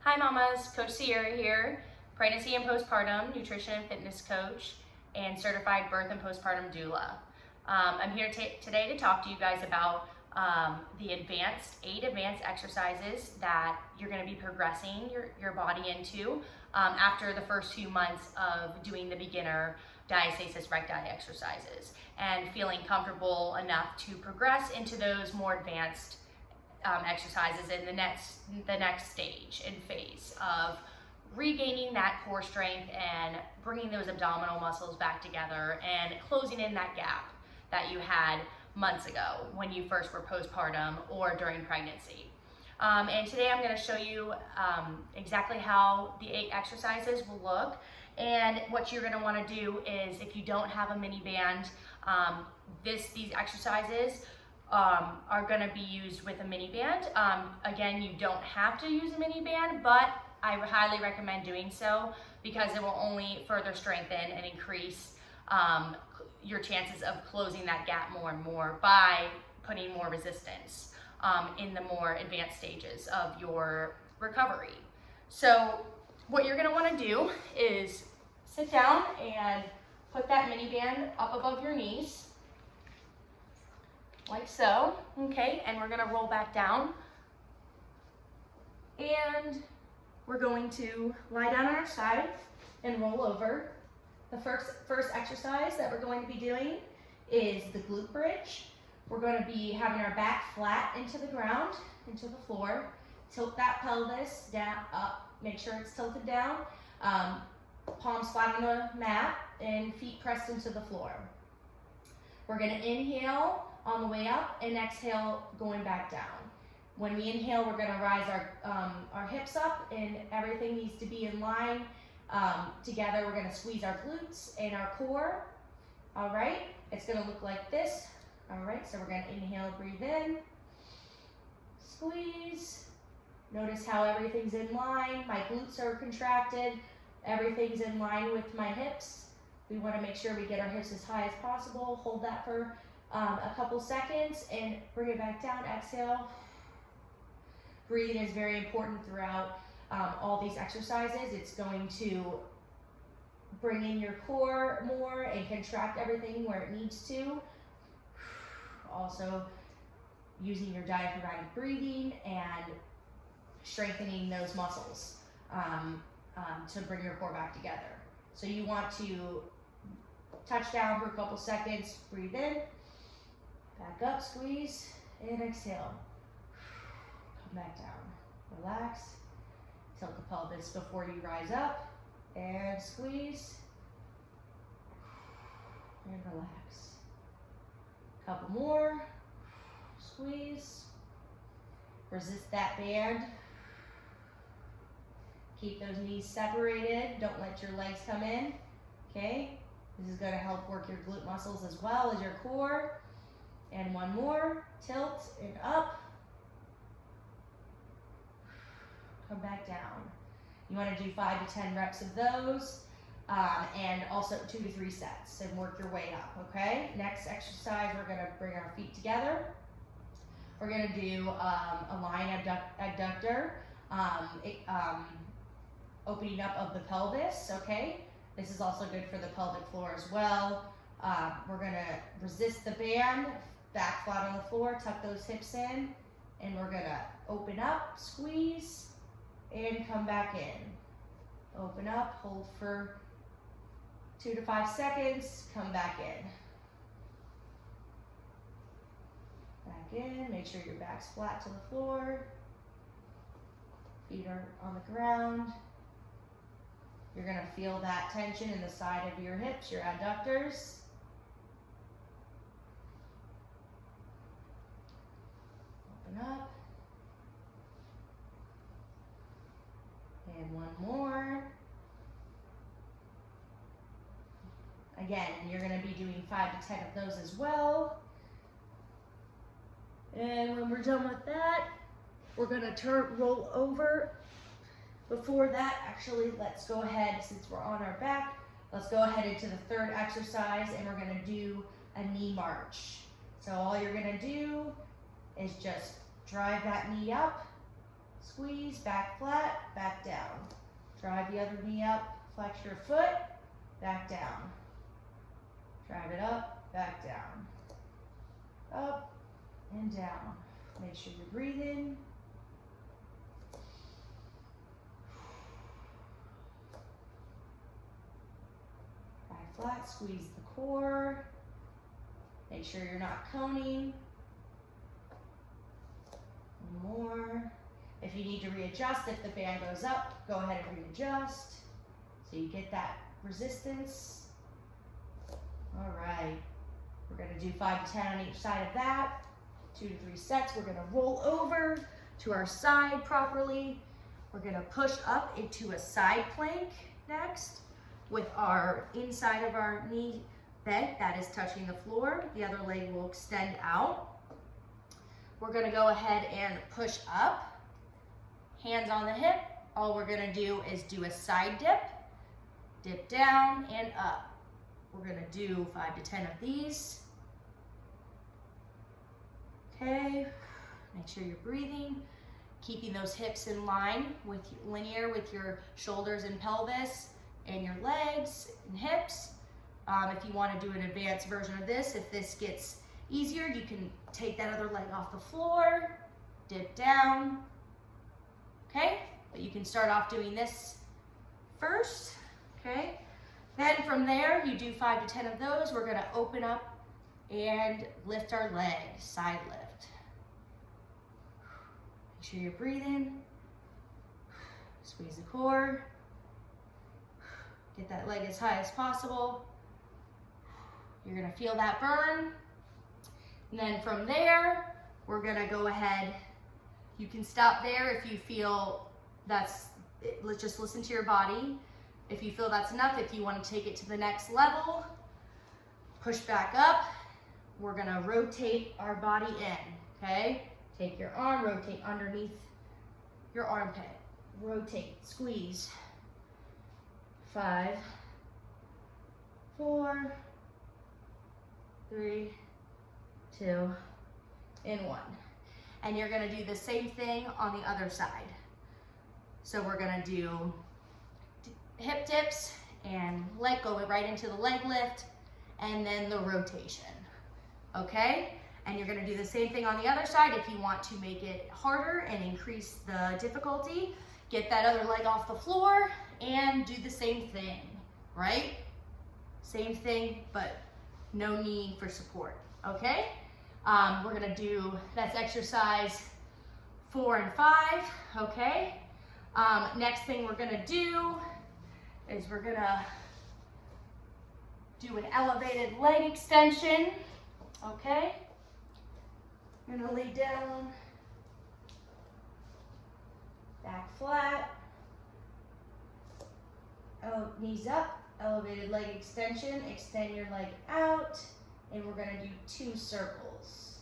Hi mamas, Coach Sierra here, pregnancy and postpartum nutrition and fitness coach and certified birth and postpartum doula. I'm here today to talk to you guys about the 8 advanced exercises that you're going to be progressing your body into after the first few months of doing the beginner Diastasis Recti exercises and feeling comfortable enough to progress into those more advanced exercises in the next stage and phase of regaining that core strength and bringing those abdominal muscles back together and closing in that gap that you had months ago when you first were postpartum or during pregnancy. And today I'm going to show you exactly how the 8 exercises will look. And what you're going to want to do is, if you don't have a mini band, these exercises are going to be used with a mini band. Again, you don't have to use a mini band, but I highly recommend doing so because it will only further strengthen and increase your chances of closing that gap more and more by putting more resistance in the more advanced stages of your recovery. So what you're going to want to do is sit down and put that mini band up above your knees, like so, okay? And we're going to roll back down. And we're going to lie down on our side and roll over. The first exercise that we're going to be doing is the glute bridge. We're going to be having our back flat into the ground, into the floor. Tilt that pelvis down, up, make sure it's tilted down. Palms flat on the mat and feet pressed into the floor. We're going to inhale on the way up and exhale going back down. When we inhale, we're going to rise our hips up and everything needs to be in line together. We're going to squeeze our glutes and our core. All right, it's going to look like this. All right, so we're going to inhale, breathe in, squeeze. Notice how everything's in line. My glutes are contracted. Everything's in line with my hips. We want to make sure we get our hips as high as possible. Hold that for a couple seconds and bring it back down. Exhale. Breathing is very important throughout all these exercises. It's going to bring in your core more and contract everything where it needs to. Also using your diaphragmatic breathing and strengthening those muscles to bring your core back together. So you want to touch down for a couple seconds, breathe in, back up, squeeze, and exhale. Come back down, relax, tilt the pelvis before you rise up, and squeeze, and relax. Couple more, squeeze, resist that band. Keep those knees separated, don't let your legs come in, okay? This is going to help work your glute muscles as well as your core. And one more, tilt and up. Come back down. You want to do 5 to 10 reps of those and also 2 to 3 sets and work your way up, okay? Next exercise, we're going to bring our feet together. We're going to do a lying abductor, opening up of the pelvis, okay? This is also good for the pelvic floor as well. We're going to resist the band, back flat on the floor, tuck those hips in, and we're going to open up, squeeze, and come back in. Open up, hold for 2 to 5 seconds, come back in. Back in, make sure your back's flat to the floor. Feet are on the ground. You're going to feel that tension in the side of your hips, your adductors. Open up. And one more. Again, you're going to be doing 5 to 10 of those as well. And when we're done with that, we're going to roll over. Before that, actually, let's go ahead, since we're on our back, let's go ahead into the third exercise, and we're going to do a knee march. So all you're going to do is just drive that knee up squeeze, back flat, back down. Drive the other knee up, flex your foot, back down. Drive it up, back down. Up and down. Make sure you're breathing. Back flat, squeeze the core. Make sure you're not coning. One more. If you need to readjust, if the band goes up, go ahead and readjust so you get that resistance. All right, we're gonna do 5 to 10 on each side of that. 2 to 3 sets. We're gonna roll over to our side properly. We're gonna push up into a side plank next with our inside of our knee bent, that is touching the floor. The other leg will extend out. We're gonna go ahead and push up, hands on the hip. All we're gonna do is do a side dip, dip down and up. We're gonna do 5 to 10 of these. Okay, make sure you're breathing, keeping those hips in line with linear with your shoulders and pelvis and your legs and hips. If you want to do an advanced version of this, if this gets easier, you can take that other leg off the floor, dip down, okay? But you can start off doing this first, okay? Then from there, you do 5 to 10 of those. We're gonna open up and lift our leg, side lift. Make sure you're breathing. Squeeze the core. Get that leg as high as possible. You're gonna feel that burn. And then from there, we're gonna go ahead. You can stop there if you feel that's, let's just listen to your body. If you feel that's enough, if you wanna take it to the next level, push back up. We're gonna rotate our body in, okay? Take your arm, rotate underneath your armpit. Rotate, squeeze. 5, 4, 3, 2, and 1. And you're gonna do the same thing on the other side. So we're gonna do hip dips and leg, go right into the leg lift and then the rotation, okay? And you're gonna do the same thing on the other side. If you want to make it harder and increase the difficulty, get that other leg off the floor and do the same thing, right? Same thing, but no knee for support, okay? We're gonna do, that's exercise 4 and 5, okay? Next thing we're gonna do is we're gonna do an elevated leg extension, okay? You're gonna lay down, back flat, knees up, elevated leg extension, extend your leg out, and we're gonna do 2 circles,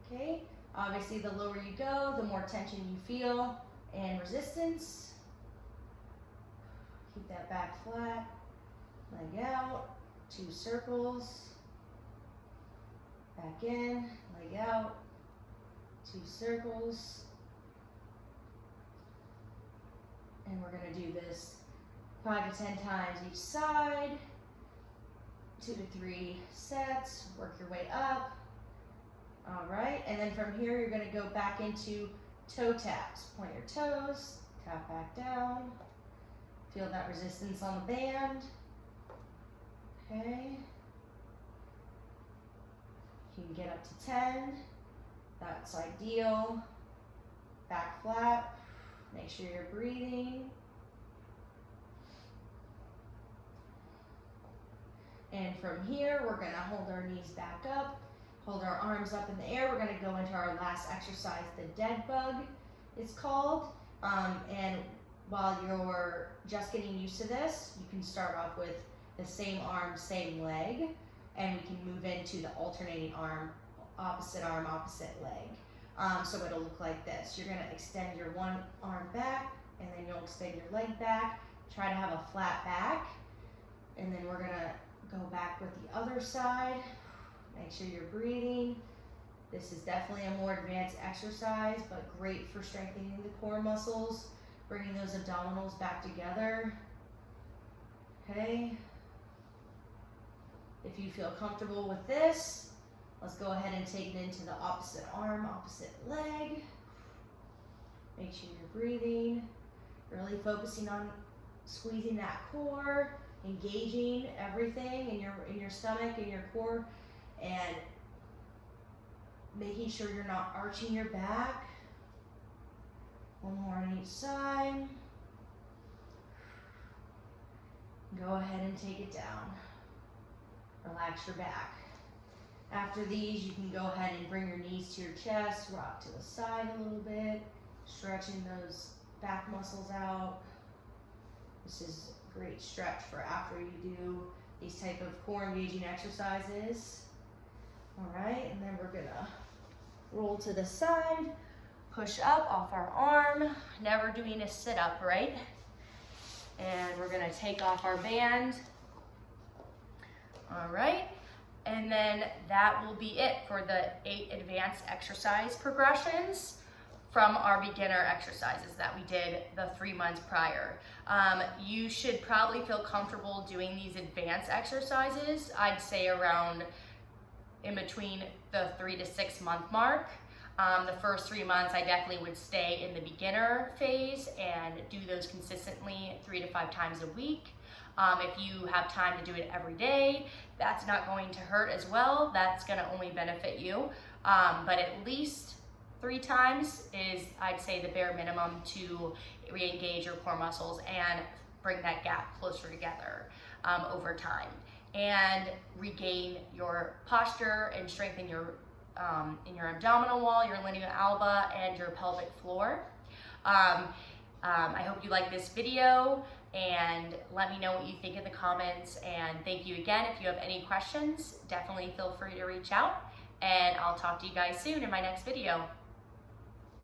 okay? Obviously, the lower you go, the more tension you feel and resistance. Keep that back flat, leg out, 2 circles, back in, leg out, 2 circles. And we're gonna do this 5 to 10 times each side, 2 to 3 sets, work your way up. All right, and then from here, you're gonna go back into toe taps. Point your toes, tap back down. Feel that resistance on the band. Okay. You can get up to 10. That's ideal. Back flat. Make sure you're breathing. And from here, we're gonna hold our knees back up, hold our arms up in the air. We're gonna go into our last exercise, the dead bug, it's called. And while you're just getting used to this, you can start off with the same arm, same leg, and we can move into the alternating arm, opposite leg. So it'll look like this. You're gonna extend your one arm back, and then you'll extend your leg back. Try to have a flat back, and then we're gonna go back with the other side. Make sure you're breathing. This is definitely a more advanced exercise, but great for strengthening the core muscles, bringing those abdominals back together. Okay. If you feel comfortable with this, let's go ahead and take it into the opposite arm, opposite leg. Make sure you're breathing, really focusing on squeezing that core, engaging everything in your stomach and your core, and making sure you're not arching your back. One more on each side. Go ahead and take it down. Relax your back. After these, you can go ahead and bring your knees to your chest, rock to the side a little bit, stretching those back muscles out. This is a great stretch for after you do these type of core engaging exercises. All right, and then we're gonna roll to the side, push up off our arm, never doing a sit up, right? And we're gonna take off our band. All right, and then that will be it for the 8 advanced exercise progressions from our beginner exercises that we did the 3 months prior. You should probably feel comfortable doing these advanced exercises, I'd say around in between the 3 to 6 month mark. The first 3 months, I definitely would stay in the beginner phase and do those consistently 3 to 5 times a week. If you have time to do it every day, that's not going to hurt as well. That's going to only benefit you. But at least 3 times is, I'd say, the bare minimum to re-engage your core muscles and bring that gap closer together over time, and regain your posture and strengthen your in your abdominal wall, your linea alba, and your pelvic floor. I hope you like this video, and let me know what you think in the comments. And thank you again. If you have any questions, definitely feel free to reach out, and I'll talk to you guys soon in my next video.